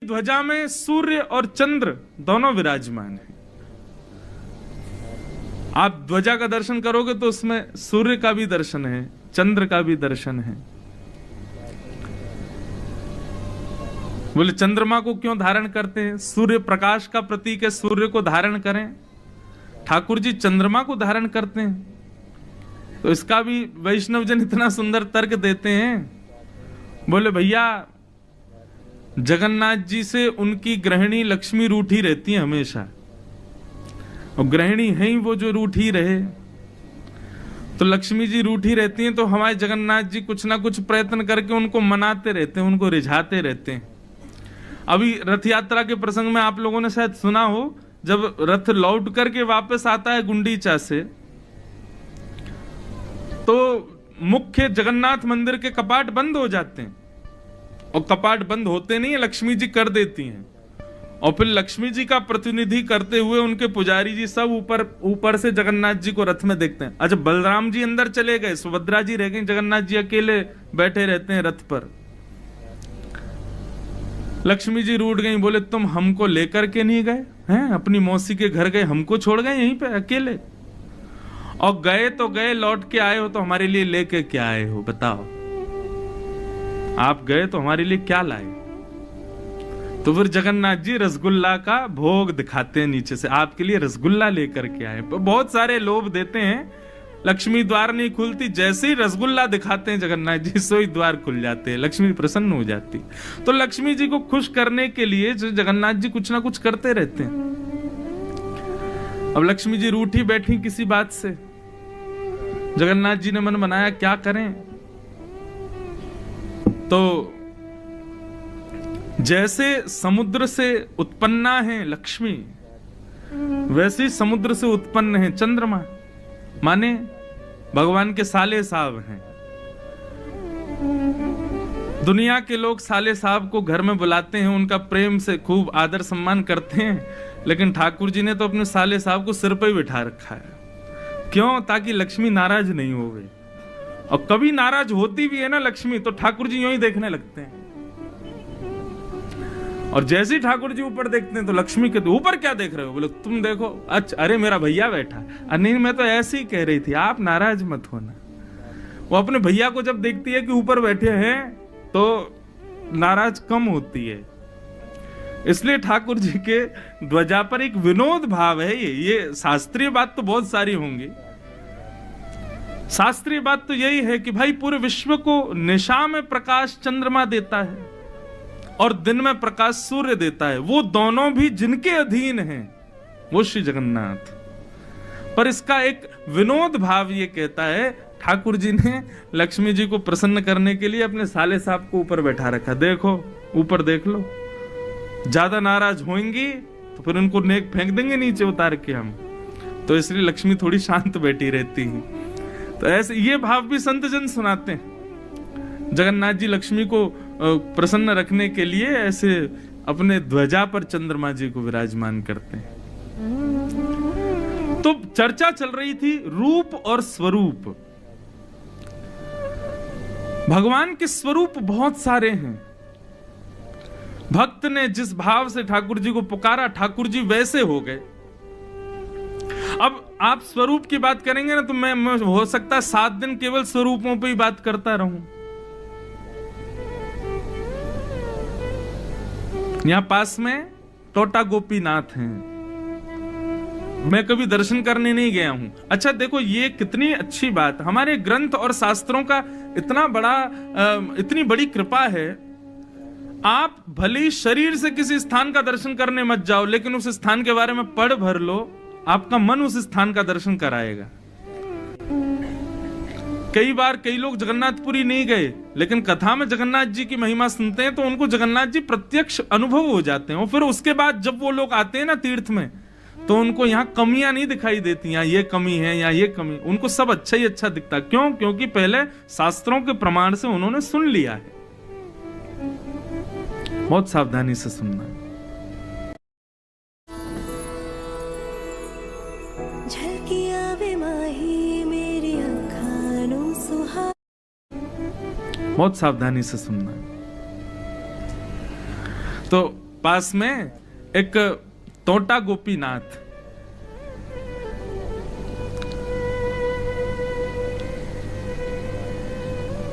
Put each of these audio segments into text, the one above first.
ध्वजा में सूर्य और चंद्र दोनों विराजमान हैं। आप ध्वजा का दर्शन करोगे तो उसमें सूर्य का भी दर्शन है, चंद्र का भी दर्शन है। बोले चंद्रमा को क्यों धारण करते हैं? सूर्य प्रकाश का प्रतीक है, सूर्य को धारण करें। ठाकुर जी चंद्रमा को धारण करते हैं, तो इसका भी वैष्णव जन इतना सुंदर तर्क देते हैं। बोले भैया जगन्नाथ जी से उनकी गृहिणी लक्ष्मी रूठी रहती है हमेशा, और गृहिणी है ही वो जो रूठी रहे, तो लक्ष्मी जी रूठी रहती हैं, तो हमारे जगन्नाथ जी कुछ ना कुछ प्रयत्न करके उनको मनाते रहते हैं, उनको रिझाते रहते हैं। अभी रथ यात्रा के प्रसंग में आप लोगों ने शायद सुना हो, जब रथ लौट करके वापस आता है गुंडीचा से, तो मुख्य जगन्नाथ मंदिर के कपाट बंद हो जाते हैं, और कपाट बंद होते नहीं है, लक्ष्मी जी कर देती हैं, और फिर लक्ष्मी जी का प्रतिनिधि करते हुए उनके पुजारी जी सब ऊपर से जगन्नाथ जी को रथ में देखते हैं। अच्छा, बलराम जी अंदर चले गए, सुभद्रा जी रह गई, जगन्नाथ जी अकेले बैठे रहते हैं रथ पर। लक्ष्मी जी रूठ गई, बोले तुम हमको लेकर के नहीं गए हैं, अपनी मौसी के घर गए, हमको छोड़ गए यहीं पे अकेले, और गए तो गए, लौट के आए हो तो हमारे लिए लेके क्या आए हो बताओ? आप गए तो हमारे लिए क्या लाए? तो फिर जगन्नाथ जी रसगुल्ला का भोग दिखाते हैं नीचे से, आपके लिए रसगुल्ला लेकर के आए। बहुत सारे लोभ देते हैं, लक्ष्मी द्वार नहीं खुलती, जैसे ही रसगुल्ला दिखाते हैं जगन्नाथ जी सो ही द्वार खुल जाते हैं, लक्ष्मी प्रसन्न हो जाती। तो लक्ष्मी जी को खुश करने के लिए जो जगन्नाथ जी कुछ ना कुछ करते रहते हैं। अब लक्ष्मी जी रूठी बैठी किसी बात से, जगन्नाथ जी ने मन बनाया क्या करें, तो जैसे समुद्र से उत्पन्ना है लक्ष्मी, वैसे समुद्र से उत्पन्न है चंद्रमा, माने भगवान के साले साहब हैं। दुनिया के लोग साले साहब को घर में बुलाते हैं, उनका प्रेम से खूब आदर सम्मान करते हैं, लेकिन ठाकुर जी ने तो अपने साले साहब को सिर पर ही बिठा रखा है। क्यों? ताकि लक्ष्मी नाराज नहीं होवे, और कभी नाराज होती भी है ना लक्ष्मी, तो ठाकुर जी यूं ही देखने लगते हैं, और जैसे ही ठाकुर जी ऊपर देखते हैं तो लक्ष्मी कहते ऊपर क्या देख रहे हो? बोले तुम देखो। अच्छा, अरे मेरा भैया बैठा। नहीं, मैं तो ऐसे ही कह रही थी, आप नाराज मत होना। वो अपने भैया को जब देखती है कि ऊपर बैठे हैं तो नाराज कम होती है। इसलिए ठाकुर जी के ध्वजा पर एक विनोद भाव है। ये शास्त्रीय बात तो बहुत सारी होंगी, शास्त्रीय बात तो यही है कि भाई पूरे विश्व को निशा में प्रकाश चंद्रमा देता है और दिन में प्रकाश सूर्य देता है, वो दोनों भी जिनके अधीन हैं वो श्री जगन्नाथ। पर इसका एक विनोद भाव ये कहता है, ठाकुर जी ने लक्ष्मी जी को प्रसन्न करने के लिए अपने साले साहब को ऊपर बैठा रखा। देखो ऊपर देख लो, ज्यादा नाराज होंगी तो फिर उनको नेक फेंक देंगे नीचे उतार के हम, तो इसलिए लक्ष्मी थोड़ी शांत बैठी रहती है। तो ऐसे ये भाव भी संत जन सुनाते हैं। जगन्नाथ जी लक्ष्मी को प्रसन्न रखने के लिए ऐसे अपने ध्वजा पर चंद्रमा जी को विराजमान करते हैं। तो चर्चा चल रही थी रूप और स्वरूप। भगवान के स्वरूप बहुत सारे हैं। भक्त ने जिस भाव से ठाकुर जी को पुकारा, ठाकुर जी वैसे हो गए। अब आप स्वरूप की बात करेंगे ना, तो मैं हो सकता है 7 दिन केवल स्वरूपों पे ही बात करता रहूं। यहां पास में टोटा गोपीनाथ हैं, मैं कभी दर्शन करने नहीं गया हूं। अच्छा देखो, ये कितनी अच्छी बात, हमारे ग्रंथ और शास्त्रों का इतनी बड़ी कृपा है। आप भले शरीर से किसी स्थान का दर्शन करने मत जाओ, लेकिन उस स्थान के बारे में पढ़ भर लो, आपका मन उस स्थान का दर्शन कराएगा। कई बार कई लोग जगन्नाथपुरी नहीं गए, लेकिन कथा में जगन्नाथ जी की महिमा सुनते हैं तो उनको जगन्नाथ जी प्रत्यक्ष अनुभव हो जाते हैं। और फिर उसके बाद जब वो लोग आते हैं ना तीर्थ में, तो उनको यहाँ कमियां नहीं दिखाई देती, यहाँ ये कमी है या ये कमी, उनको सब अच्छा ही अच्छा दिखता। क्यों? क्योंकि पहले शास्त्रों के प्रमाण से उन्होंने सुन लिया है। बहुत सावधानी से सुनना है। बहुत सावधानी से सुनना है। तो पास में एक टोटा गोपीनाथ,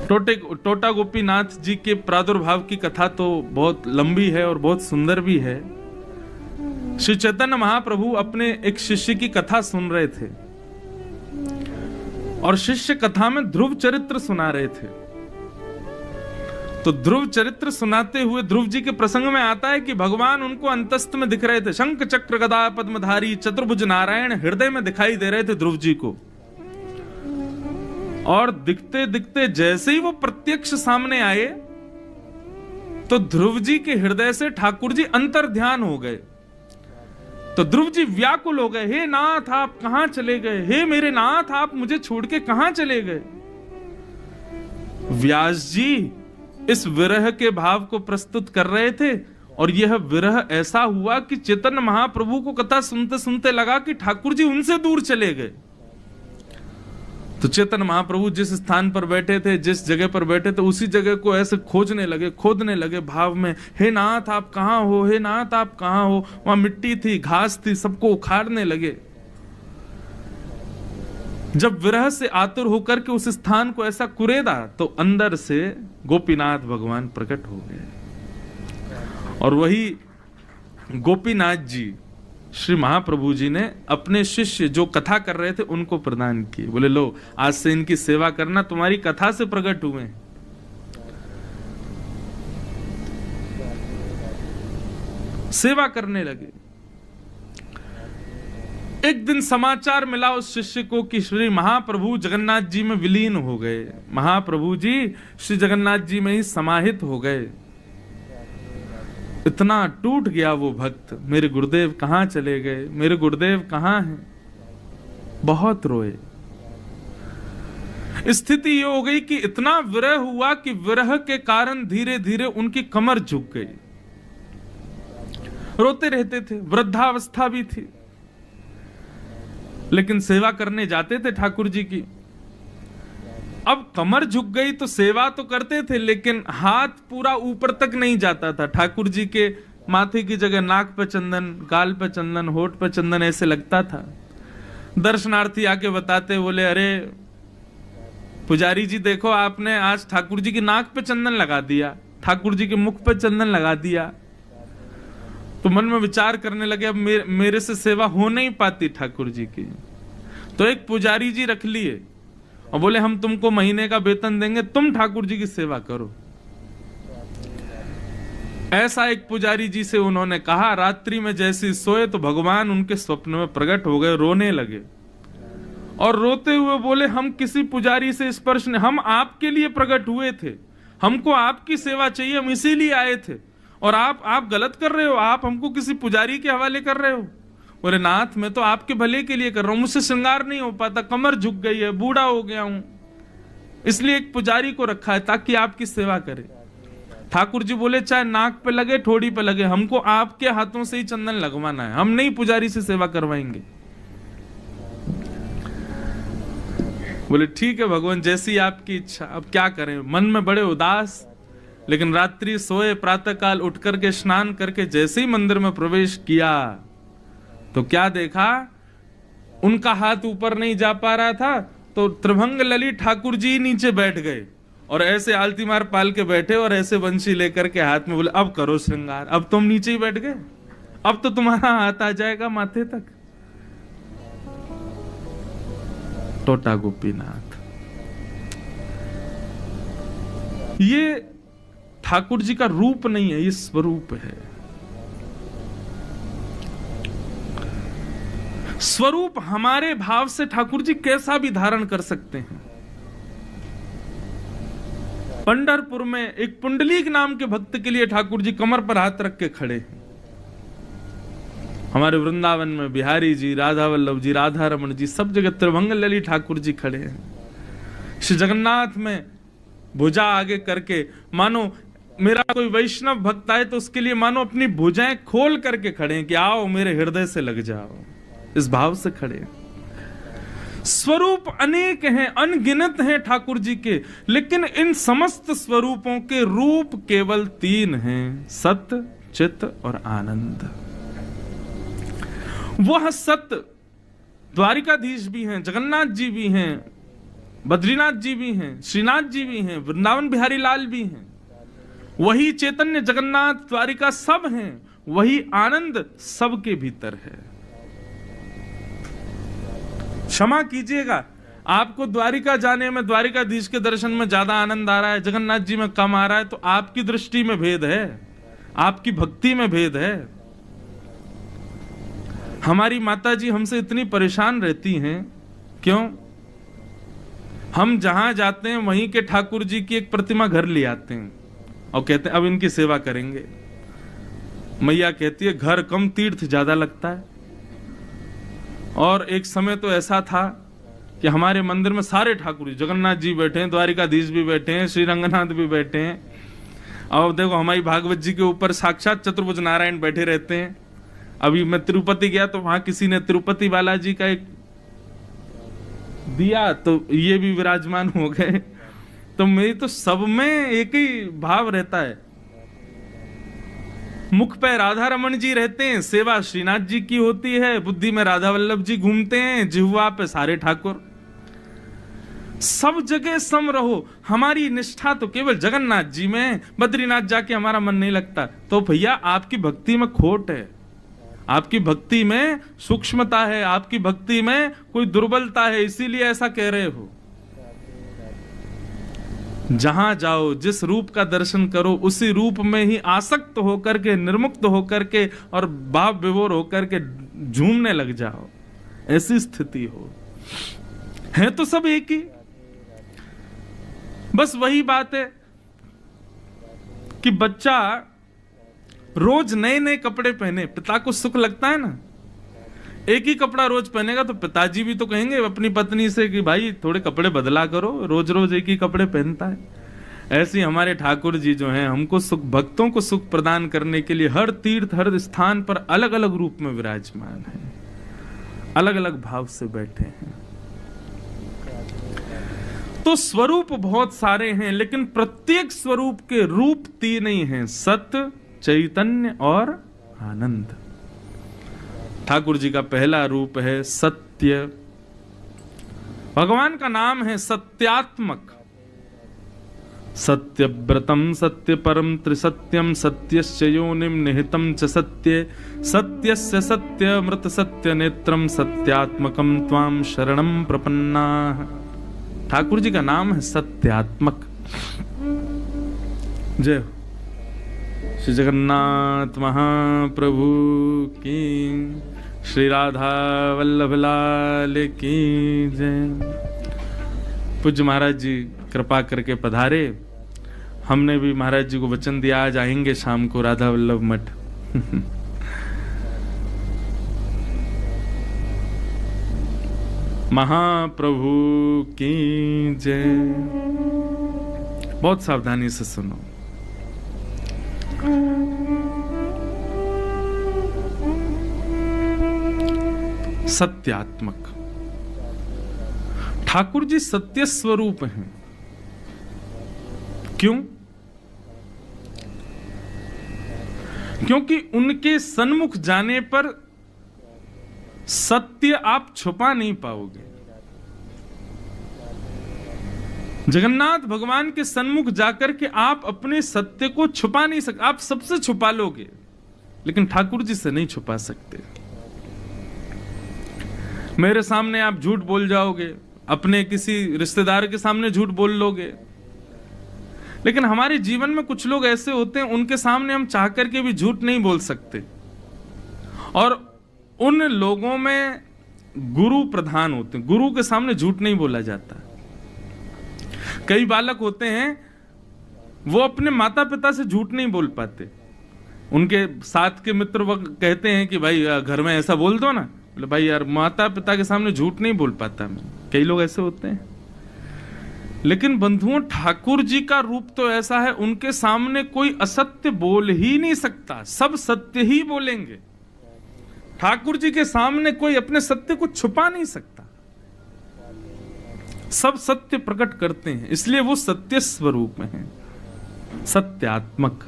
टोटा गोपीनाथ जी के प्रादुर्भाव की कथा तो बहुत लंबी है और बहुत सुंदर भी है। श्री चैतन्य महाप्रभु अपने एक शिष्य की कथा सुन रहे थे और शिष्य कथा में ध्रुव चरित्र सुना रहे थे। तो ध्रुव चरित्र सुनाते हुए ध्रुव जी के प्रसंग में आता है कि भगवान उनको अंतस्थ में दिख रहे थे, शंख चक्र गदा पद्मधारी चतुर्भुज नारायण हृदय में दिखाई दे रहे थे ध्रुव जी को। और दिखते दिखते जैसे ही वो प्रत्यक्ष सामने आए तो ध्रुव जी के हृदय से ठाकुर जी अंतर ध्यान हो गए। तो ध्रुव जी व्याकुल हो गए, हे नाथ आप कहां चले गए, हे मेरे नाथ आप मुझे छोड़ के कहां चले गए। व्यास जी इस विरह के भाव को प्रस्तुत कर रहे थे और यह विरह ऐसा हुआ कि चैतन्य महाप्रभु को कथा सुनते सुनते लगा कि ठाकुर जी उनसे दूर चले गए। तो चैतन्य महाप्रभु जिस स्थान पर बैठे थे, जिस जगह पर बैठे थे, उसी जगह को ऐसे खोजने लगे, खोदने लगे भाव में, हे नाथ आप कहां हो, हे नाथ आप कहां हो। वहां मिट्टी थी, घास थी, सबको उखाड़ने लगे। जब विरह से आतुर होकर के उस स्थान को ऐसा कुरेदा तो अंदर से गोपीनाथ भगवान प्रकट हो गए। और वही गोपीनाथ जी श्री महाप्रभु जी ने अपने शिष्य जो कथा कर रहे थे उनको प्रदान किए। बोले लो आज से इनकी सेवा करना, तुम्हारी कथा से प्रकट हुए। सेवा करने लगे। एक दिन समाचार मिला उस शिष्य को कि श्री महाप्रभु जगन्नाथ जी में विलीन हो गए, महाप्रभु जी श्री जगन्नाथ जी में ही समाहित हो गए। इतना टूट गया वो भक्त, मेरे गुरुदेव कहां चले गए, मेरे गुरुदेव कहां हैं। बहुत रोए। स्थिति ये हो गई कि इतना विरह हुआ कि विरह के कारण धीरे धीरे उनकी कमर झुक गई। रोते रहते थे, वृद्धावस्था भी थी, लेकिन सेवा करने जाते थे ठाकुर जी की। अब कमर झुक गई तो सेवा तो करते थे, लेकिन हाथ पूरा ऊपर तक नहीं जाता था। ठाकुर जी के माथे की जगह नाक पे चंदन, गाल पे चंदन, होठ पे चंदन ऐसे लगता था। दर्शनार्थी आके बताते, बोले अरे पुजारी जी देखो आपने आज ठाकुर जी की नाक पे चंदन लगा दिया, ठाकुर जी के मुख पे चंदन लगा दिया। तो मन में विचार करने लगे अब मेरे से सेवा हो नहीं पाती ठाकुर जी की। तो एक पुजारी जी रख लिए और बोले हम तुमको महीने का वेतन देंगे, तुम ठाकुर जी की सेवा करो। ऐसा एक पुजारी जी से उन्होंने कहा। रात्रि में जैसे सोए तो भगवान उनके स्वप्न में प्रकट हो गए, रोने लगे और रोते हुए बोले हम किसी पुजारी से स्पर्श नहीं, हम आपके लिए प्रकट हुए थे, हमको आपकी सेवा चाहिए, हम इसीलिए आए थे और आप गलत कर रहे हो, आप हमको किसी पुजारी के हवाले कर रहे हो। बोले नाथ मैं तो आपके भले के लिए कर रहा हूं, मुझसे श्रृंगार नहीं हो पाता, कमर झुक गई है, बूढ़ा हो गया हूं, इसलिए एक पुजारी को रखा है ताकि आपकी सेवा करे। ठाकुर जी बोले चाहे नाक पे लगे, ठोड़ी पे लगे, हमको आपके हाथों से ही चंदन लगवाना है, हम नहीं पुजारी से सेवा करवाएंगे। बोले ठीक है भगवान जैसी आपकी इच्छा, अब क्या करें। मन में बड़े उदास, लेकिन रात्रि सोए, प्रातः काल उठ करके स्नान करके जैसे ही मंदिर में प्रवेश किया तो क्या देखा, उनका हाथ ऊपर नहीं जा पा रहा था तो त्रिभंग ललित ठाकुर जी नीचे बैठ गए और ऐसे आलती मार पाल के बैठे और ऐसे बंशी लेकर के हाथ में। बोले अब करो श्रृंगार, अब तुम नीचे ही बैठ गए, अब तो तुम्हारा हाथ आ जाएगा माथे तक। टोटा गोपीनाथ, ये ठाकुर जी का रूप नहीं है, ये स्वरूप है। स्वरूप हमारे भाव से ठाकुर जी कैसा भी धारण कर सकते हैं। पंढरपुर में एक पुंडलीक नाम के भक्त के लिए ठाकुर जी कमर पर हाथ रख के खड़े हैं। हमारे वृंदावन में बिहारी जी, राधा वल्लभ जी, राधा रमन जी, सब जगह त्रिभंग ललित ठाकुर जी खड़े हैं। श्री जगन्नाथ में भुजा आगे करके, मानो मेरा कोई वैष्णव भक्त आए तो उसके लिए मानो अपनी भुजाएं खोल करके खड़े हैं कि आओ मेरे हृदय से लग जाओ, इस भाव से खड़े हैं। स्वरूप अनेक हैं, अनगिनत हैं ठाकुर जी के, लेकिन इन समस्त स्वरूपों के रूप केवल 3 हैं, सत्य, चित और आनंद। वह सत्य द्वारिकाधीश भी हैं, जगन्नाथ जी भी हैं, बद्रीनाथ जी भी हैं, श्रीनाथ जी भी हैं, वृंदावन बिहारी लाल भी हैं। वही चैतन्य जगन्नाथ द्वारिका सब हैं, वही आनंद सबके भीतर है। क्षमा कीजिएगा, आपको द्वारिका जाने में, द्वारिकाधीश के दर्शन में ज्यादा आनंद आ रहा है, जगन्नाथ जी में कम आ रहा है, तो आपकी दृष्टि में भेद है, आपकी भक्ति में भेद है। हमारी माता जी हमसे इतनी परेशान रहती हैं, क्यों? हम जहां जाते हैं वहीं के ठाकुर जी की एक प्रतिमा घर ले आते हैं और कहते हैं अब इनकी सेवा करेंगे। मैया कहती है घर कम तीर्थ ज्यादा लगता है। और एक समय तो ऐसा था कि हमारे मंदिर में सारे ठाकुर जी, जगन्नाथ जी बैठे हैं, द्वारिकाधीश भी बैठे हैं, श्री रंगनाथ भी बैठे हैं, और देखो हमारी भागवत जी के ऊपर साक्षात चतुर्भुज नारायण बैठे रहते हैं। अभी मैं तिरुपति गया तो वहां किसी ने तिरुपति बालाजी का एक दिया, तो ये भी विराजमान हो गए। तो मेरी तो सब में एक ही भाव रहता है। मुख पे राधा रमन जी रहते हैं, सेवा श्रीनाथ जी की होती है, बुद्धि में राधा वल्लभ जी घूमते हैं, जिह्वा पे सारे ठाकुर। सब जगह सम रहो। हमारी निष्ठा तो केवल जगन्नाथ जी में, बद्रीनाथ जाके हमारा मन नहीं लगता, तो भैया आपकी भक्ति में खोट है, आपकी भक्ति में सूक्ष्मता है, आपकी भक्ति में कोई दुर्बलता है, इसीलिए ऐसा कह रहे हो। जहां जाओ, जिस रूप का दर्शन करो, उसी रूप में ही आसक्त होकर के, निर्मुक्त होकर के और भाव विभोर होकर के झूमने लग जाओ, ऐसी स्थिति हो। है तो सब एक ही। बस वही बात है कि बच्चा रोज नए नए कपड़े पहने, पिता को सुख लगता है ना। एक ही कपड़ा रोज पहनेगा तो पिताजी भी तो कहेंगे अपनी पत्नी से कि भाई थोड़े कपड़े बदला करो, रोज रोज एक ही कपड़े पहनता है। ऐसे हमारे ठाकुर जी जो हैं, हमको सुख, भक्तों को सुख प्रदान करने के लिए हर तीर्थ, हर स्थान पर अलग अलग रूप में विराजमान है, अलग अलग भाव से बैठे हैं। तो स्वरूप बहुत सारे हैं, लेकिन प्रत्येक स्वरूप के रूप तीन ही हैं, सत्य, चैतन्य और आनंद। ठाकुर जी का पहला रूप है सत्य। भगवान का नाम है सत्यात्मक। सत्यव्रतम सत्य परम त्रिसत्यम सत्यस्य योनिम निहितम च सत्ये सत्यस्य सत्यमृत सत्य नेत्रम सत्यात्मकम त्वाम शरणम प्रपन्नाः। ठाकुर जी का नाम है सत्यात्मक। जय हो। श्री जगन्नाथ महाप्रभु की, श्री राधा वल्लभ लाल की जय। पूज्य महाराज जी कृपा करके पधारे। हमने भी महाराज जी को वचन दिया आज आएंगे शाम को राधा वल्लभ मठ। महाप्रभु की जय। बहुत सावधानी से सुनो। सत्यात्मक। ठाकुर जी सत्य स्वरूप हैं। क्यों? क्योंकि उनके सन्मुख जाने पर सत्य आप छुपा नहीं पाओगे। जगन्नाथ भगवान के सन्मुख जाकर के आप अपने सत्य को छुपा नहीं सकते। आप सबसे छुपा लोगे, लेकिन ठाकुर जी से नहीं छुपा सकते। मेरे सामने आप झूठ बोल जाओगे, अपने किसी रिश्तेदार के सामने झूठ बोल लोगे, लेकिन हमारे जीवन में कुछ लोग ऐसे होते हैं, उनके सामने हम चाह करके भी झूठ नहीं बोल सकते। और उन लोगों में गुरु प्रधान होते हैं, गुरु के सामने झूठ नहीं बोला जाता। कई बालक होते हैं, वो अपने माता पिता से झूठ नहीं बोल पाते। उनके साथ के मित्र वो कहते हैं कि भाई घर में ऐसा बोल दो ना, बोले भाई यार माता पिता के सामने झूठ नहीं बोल पाता मैं। कई लोग ऐसे होते हैं। लेकिन बंधुओं, ठाकुर जी का रूप तो ऐसा है, उनके सामने कोई असत्य बोल ही नहीं सकता, सब सत्य ही बोलेंगे। ठाकुर जी के सामने कोई अपने सत्य को छुपा नहीं सकता, सब सत्य प्रकट करते हैं, इसलिए वो सत्य स्वरूप में हैं, सत्यात्मक।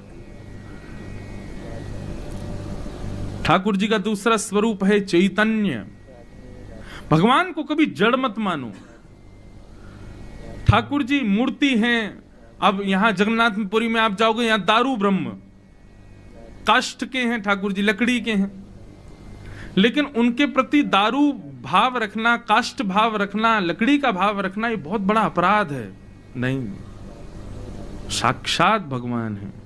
ठाकुर जी का दूसरा स्वरूप है चैतन्य। भगवान को कभी जड़ मत मानो। ठाकुर जी मूर्ति हैं। अब यहां जगन्नाथपुरी में आप जाओगे, यहां दारू ब्रह्म, काष्ठ के हैं ठाकुर जी, लकड़ी के हैं, लेकिन उनके प्रति दारू भाव रखना, काष्ठ भाव रखना, लकड़ी का भाव रखना, ये बहुत बड़ा अपराध है। नहीं, साक्षात भगवान है।